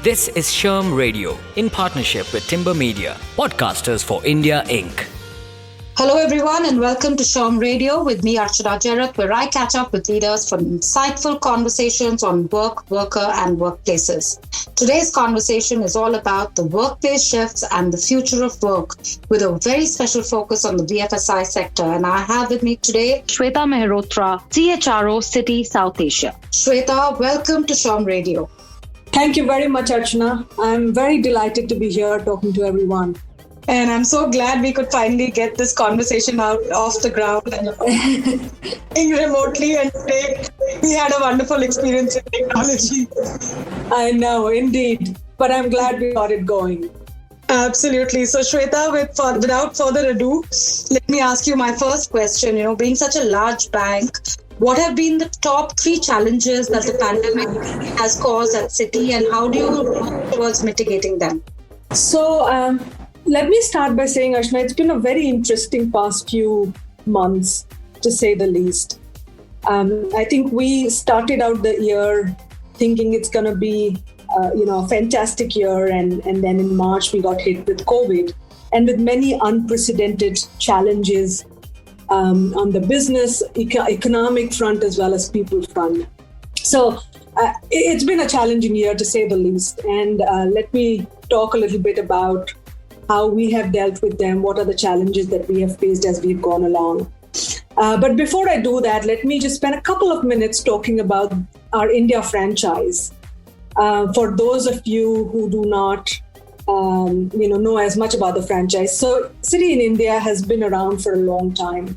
This is SHRM Radio in partnership with Timber Media, Podcasters for India Inc. Hello everyone and welcome to SHRM Radio with me Shweta, where I catch up with leaders for insightful conversations on work, worker and workplaces. Today's conversation is all about the workplace shifts and the future of work, with a very special focus on the BFSI sector. And I have with me today Shweta Mehrotra, CHRO, Citi, South Asia. Shweta, welcome to SHRM Radio. Thank you very much, Archana. I'm very delighted to be here talking to everyone. And I'm so glad we could finally get this conversation out off the ground and remotely. And today we had a wonderful experience with technology. I know, indeed. But I'm glad we got it going. Absolutely. So Shweta, without further ado, let me ask you my first question. Being such a large bank, what have been the top 3 challenges that the pandemic has caused at Citi, and how do you work towards mitigating them? So, let me start by saying, Archana, it's been a very interesting past few months, to say the least. I think we started out the year thinking it's going to be, a fantastic year. And then in March, we got hit with COVID and with many unprecedented challenges on the business, economic front, as well as people front. So it's been a challenging year, to say the least. And let me talk a little bit about how we have dealt with them, what are the challenges that we have faced as we've gone along. But before I do that, let me just spend a couple of minutes talking about our India franchise. For those of you who do not know as much about the franchise. So Citi in India has been around for a long time.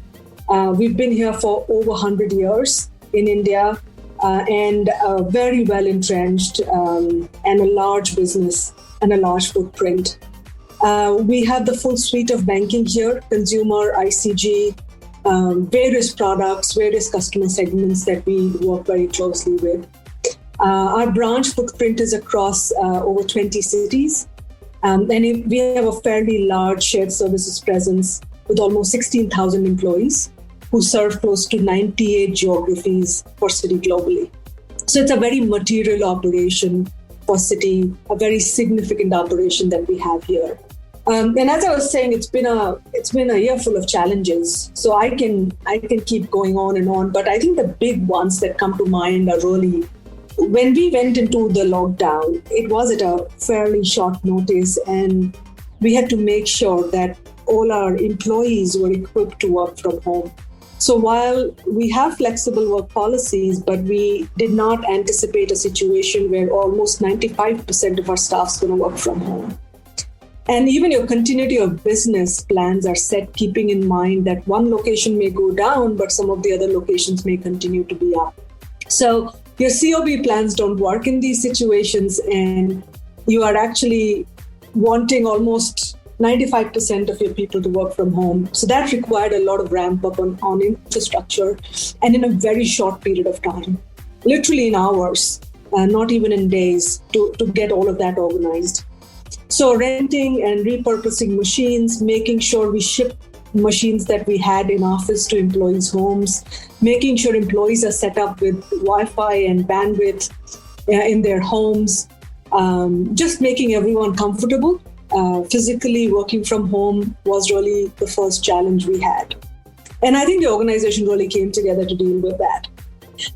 We've been here for over 100 years in India and very well entrenched and a large business and a large footprint. We have the full suite of banking here, consumer, ICG, various products, various customer segments that we work very closely with. Our branch footprint is across over 20 cities. And we have a fairly large shared services presence with almost 16,000 employees who serve close to 98 geographies for Citi globally. So it's a very material operation for Citi, a very significant operation that we have here. And as I was saying, it's been a year full of challenges. So I can keep going on and on, but I think the big ones that come to mind are really when we went into the lockdown. It was at a fairly short notice, and we had to make sure that all our employees were equipped to work from home. So while we have flexible work policies, but we did not anticipate a situation where almost 95% of our staff is going to work from home. And even your continuity of business plans are set keeping in mind that one location may go down, but some of the other locations may continue to be up. So your COB plans don't work in these situations, and you are actually wanting almost 95% of your people to work from home. So that required a lot of ramp up on infrastructure, and in a very short period of time, literally in hours, not even in days, to get all of that organized. So renting and repurposing machines, making sure we ship machines that we had in office to employees' homes, making sure employees are set up with Wi-Fi and bandwidth in their homes, just making everyone comfortable. Physically working from home was really the first challenge we had. And I think the organization really came together to deal with that.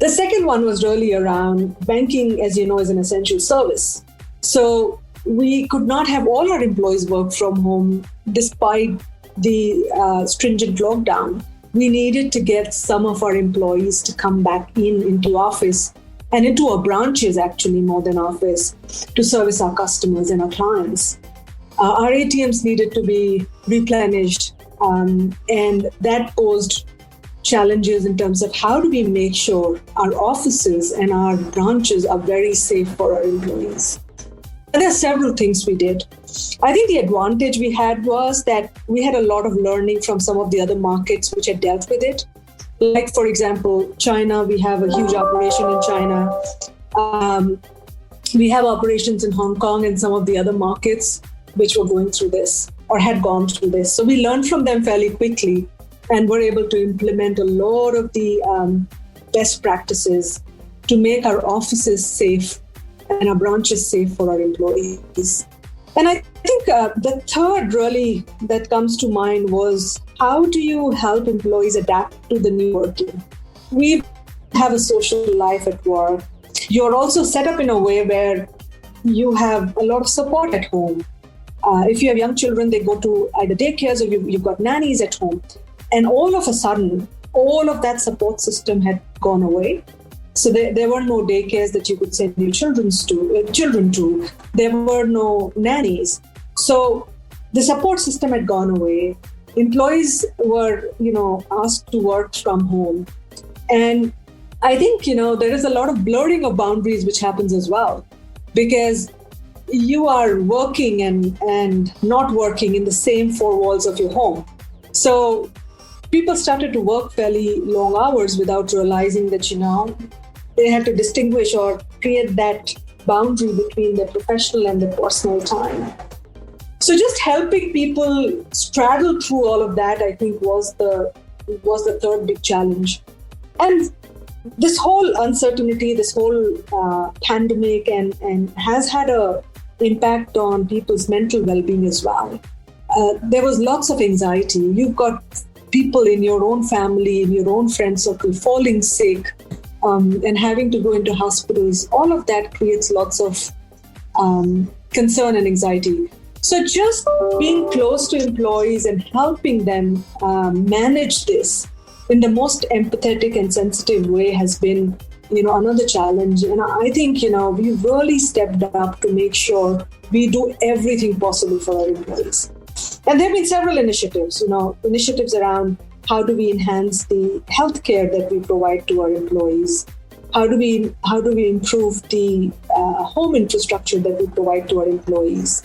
The second one was really around banking, as you know, is an essential service. So we could not have all our employees work from home despite the stringent lockdown. We needed to get some of our employees to come back into office and into our branches, actually, more than office, to service our customers and our clients. Our ATMs needed to be replenished, and that posed challenges in terms of how do we make sure our offices and our branches are very safe for our employees. And there are several things we did. I think the advantage we had was that we had a lot of learning from some of the other markets which had dealt with it. Like, for example, China, we have a huge operation in China. We have operations in Hong Kong and some of the other markets which were going through this or had gone through this. So we learned from them fairly quickly and were able to implement a lot of the best practices to make our offices safe and our branches safe for our employees. And I think the third really that comes to mind was, how do you help employees adapt to the new working? We have a social life at work. You're also set up in a way where you have a lot of support at home. If you have young children, they go to either daycares or you've got nannies at home. And all of a sudden, all of that support system had gone away. So there were no daycares that you could send your children to. There were no nannies. So the support system had gone away. Employees were, asked to work from home. And I think, there is a lot of blurring of boundaries which happens as well, because you are working and not working in the same four walls of your home. So people started to work fairly long hours without realizing that, they had to distinguish or create that boundary between their professional and their personal time. So just helping people straddle through all of that, I think, was the third big challenge. And this whole uncertainty, this whole pandemic and has had a impact on people's mental well-being as well. There was lots of anxiety. You've got people in your own family, in your own friend circle falling sick and having to go into hospitals. All of that creates lots of concern and anxiety. So just being close to employees and helping them manage this in the most empathetic and sensitive way has been, another challenge. And I think, we've really stepped up to make sure we do everything possible for our employees. And there have been several initiatives, initiatives around how do we enhance the healthcare that we provide to our employees? How do we improve the home infrastructure that we provide to our employees?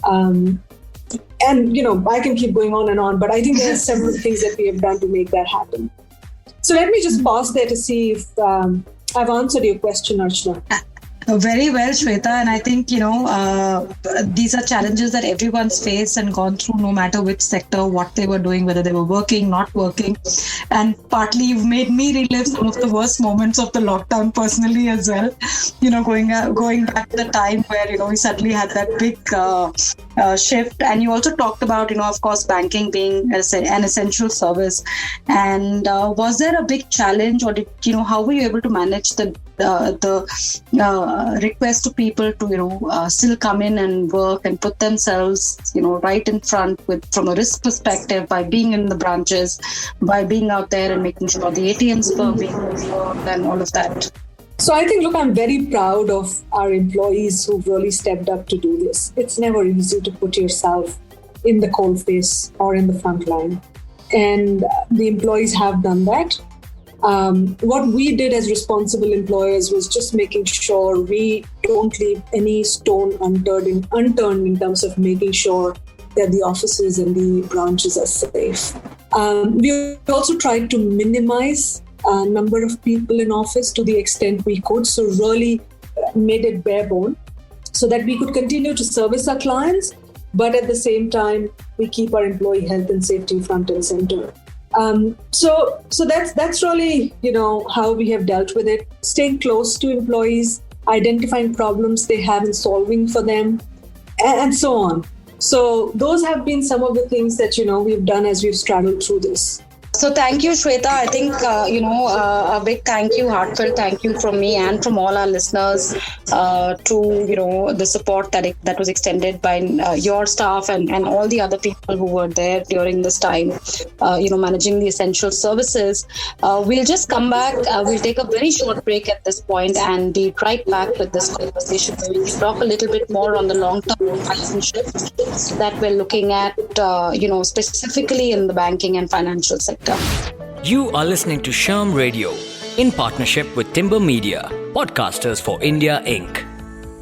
And, I can keep going on and on, but I think there are several things that we have done to make that happen. So let me just pause there to see if I've answered your question, Archana. Very well, Shweta. And I think, these are challenges that everyone's faced and gone through, no matter which sector, what they were doing, whether they were working, not working. And partly you've made me relive some of the worst moments of the lockdown personally as well. Going back to the time where, we suddenly had that big shift. And you also talked about, of course, banking being an essential service. And was there a big challenge, or how were you able to manage the request to people to still come in and work and put themselves right in front from a risk perspective, by being in the branches, by being out there and making sure the ATMs were being worked and all of that? So I think, I'm very proud of our employees who've really stepped up to do this. It's never easy to put yourself in the coalface or in the front line. And the employees have done that. What we did as responsible employers was just making sure we don't leave any stone unturned in terms of making sure that the offices and the branches are safe. We also tried to minimize number of people in office to the extent we could. So really made it bare bone so that we could continue to service our clients, but at the same time, we keep our employee health and safety front and center. So that's really, how we have dealt with it, staying close to employees, identifying problems they have and solving for them, and so on. So those have been some of the things that, we've done as we've straddled through this. So thank you, Shweta. I think, a big thank you, heartfelt thank you from me and from all our listeners to, the support that was extended by your staff and all the other people who were there during this time, managing the essential services. We'll just come back. We'll take a very short break at this point and be right back with this conversation where we can talk a little bit more on the long-term relationships that we're looking at, specifically in the banking and financial sector. You are listening to SHRM Radio in partnership with Timber Media, podcasters for India Inc.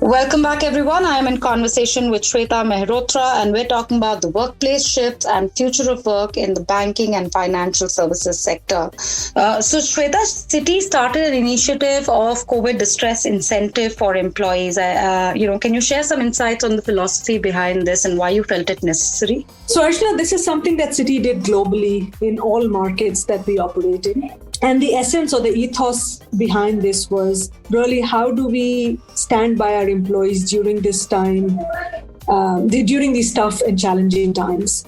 Welcome back, everyone. I am in conversation with Shweta Mehrotra, and we're talking about the workplace shifts and future of work in the banking and financial services sector. So, Shweta, Citi started an initiative of COVID distress incentive for employees. Can you share some insights on the philosophy behind this and why you felt it necessary? So, Archana, this is something that Citi did globally in all markets that we operate in. And the essence or the ethos behind this was really, how do we stand by our employees during this time, during these tough and challenging times.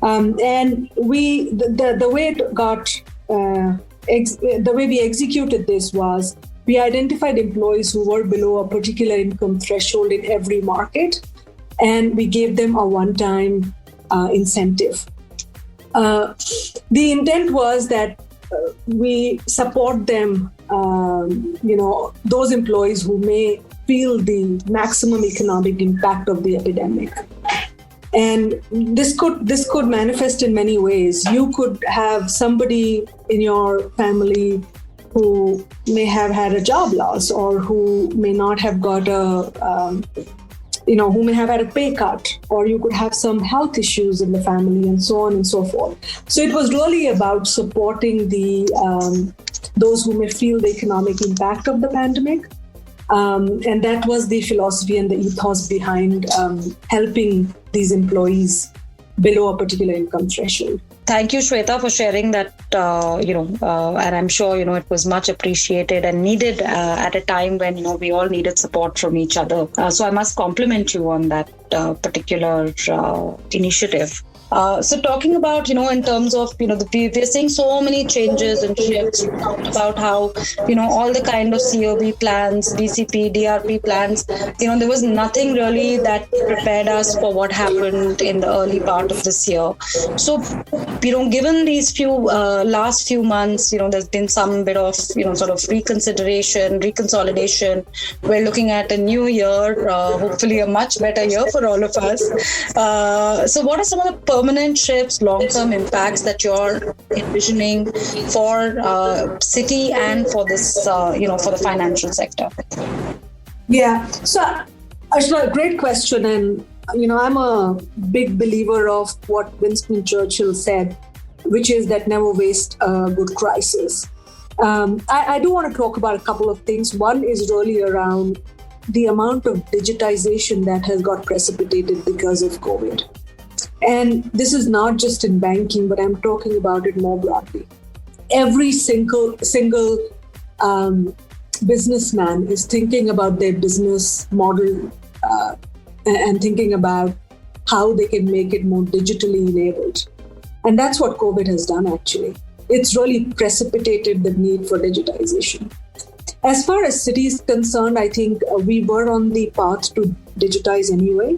And the way it got, the way we executed this was, we identified employees who were below a particular income threshold in every market, and we gave them a one-time incentive. The intent was that we support them, those employees who may feel the maximum economic impact of the epidemic. And this could manifest in many ways. You could have somebody in your family who may have had a job loss, or who may not have got who may have had a pay cut, or you could have some health issues in the family, and so on and so forth. So it was really about supporting those who may feel the economic impact of the pandemic. And that was the philosophy and the ethos behind helping these employees below a particular income threshold. Thank you, Shweta, for sharing that, and I'm sure, it was much appreciated and needed at a time when, we all needed support from each other. So I must compliment you on that particular initiative. So talking about, in terms of, we're seeing so many changes and shifts. We talked about how, all the kind of COB plans, DCP, DRP plans, there was nothing really that prepared us for what happened in the early part of this year. So, given these last few months, there's been some bit of, sort of reconsolidation. We're looking at a new year, hopefully a much better year for all of us. So what are some of the permanent shifts, long-term impacts that you're envisioning for Citi and for this, for the financial sector? Yeah, so Ashna, great question. And, I'm a big believer of what Winston Churchill said, which is that never waste a good crisis. I do want to talk about a couple of things. One is really around the amount of digitization that has got precipitated because of COVID. And this is not just in banking, but I'm talking about it more broadly. Every single businessman is thinking about their business model and thinking about how they can make it more digitally enabled. And that's what COVID has done, actually. It's really precipitated the need for digitization. As far as Citi is concerned, I think we were on the path to digitize anyway.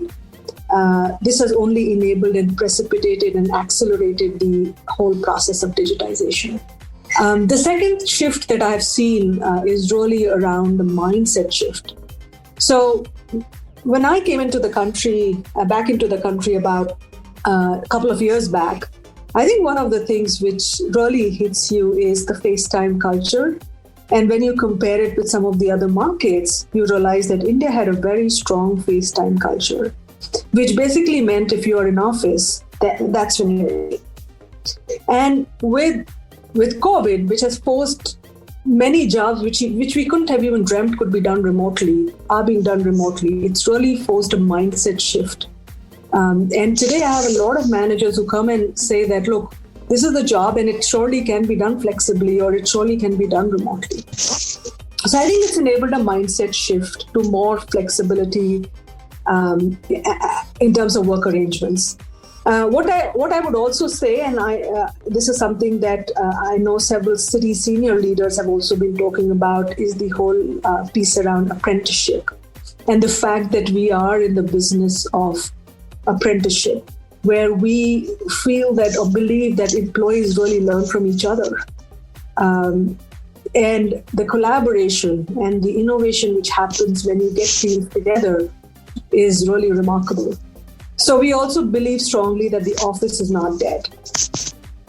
This has only enabled and precipitated and accelerated the whole process of digitization. The second shift that I've seen is really around the mindset shift. So when I came into the country, back into the country about a couple of years back, I think one of the things which really hits you is the FaceTime culture. And when you compare it with some of the other markets, you realize that India had a very strong FaceTime culture, which basically meant if you are in office, that's when you're. And with COVID, which has forced many jobs which we couldn't have even dreamt could be done remotely, are being done remotely, it's really forced a mindset shift. And today I have a lot of managers who come and say that, look, this is the job and it surely can be done flexibly, or it surely can be done remotely. So I think it's enabled a mindset shift to more flexibility in terms of work arrangements. What I would also say, and this is something that I know several Citi senior leaders have also been talking about, is the whole piece around apprenticeship and the fact that we are in the business of apprenticeship, where we feel that or believe that employees really learn from each other. And the collaboration and the innovation which happens when you get teams together is really remarkable. So we also believe strongly that the office is not dead.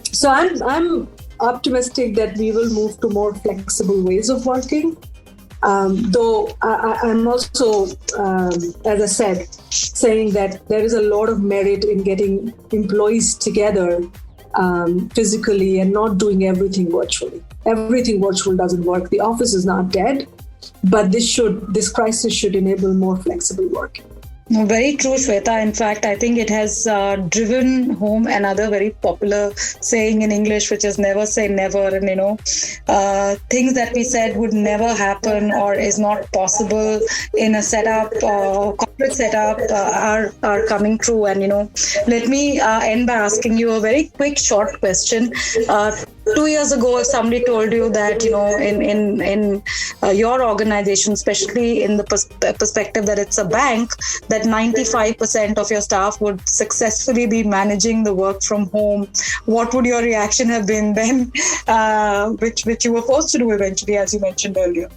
So I'm optimistic that we will move to more flexible ways of working. Though I'm also, as I said, saying that there is a lot of merit in getting employees together physically and not doing everything virtually. Everything virtual doesn't work. The office is not dead, but this crisis should enable more flexible work. No, very true, Shweta. In fact, I think it has driven home another very popular saying in English, which is never say never. And, things that we said would never happen or is not possible in a setup, corporate setup, are coming true. And, let me end by asking you a very quick, short question. 2 years ago, if somebody told you that, in your organization, especially in the perspective that it's a bank, that 95% of your staff would successfully be managing the work from home, what would your reaction have been then, which you were forced to do eventually, as you mentioned earlier?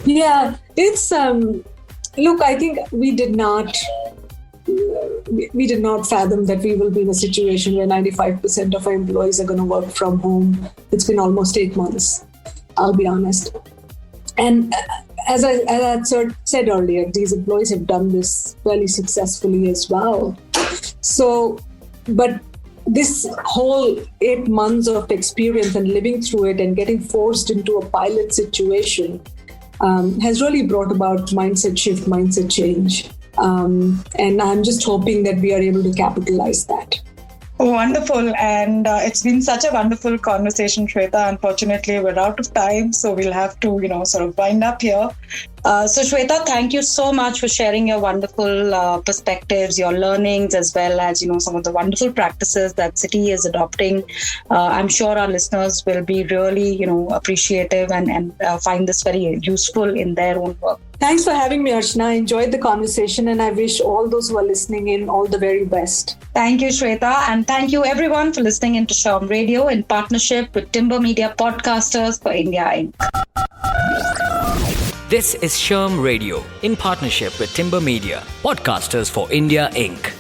Yeah, it's, look, I think we did not fathom that we will be in a situation where 95% of our employees are going to work from home. It's been almost 8 months, I'll be honest. And as I said earlier, these employees have done this fairly successfully as well. So, but this whole 8 months of experience and living through it and getting forced into a pilot situation has really brought about mindset shift, mindset change. And I'm just hoping that we are able to capitalize that. Oh, wonderful. And it's been such a wonderful conversation, Shweta. Unfortunately, we're out of time, so we'll have to, sort of wind up here. So Shweta, thank you so much for sharing your wonderful perspectives, your learnings, as well as, some of the wonderful practices that Citi is adopting. I'm sure our listeners will be really, appreciative and find this very useful in their own work. Thanks for having me, Archana. I enjoyed the conversation and I wish all those who are listening in all the very best. Thank you, Shweta. And thank you everyone for listening into SHRM Radio in partnership with Timber Media Podcasters for India Inc. This is SHRM Radio in partnership with Timber Media Podcasters for India Inc.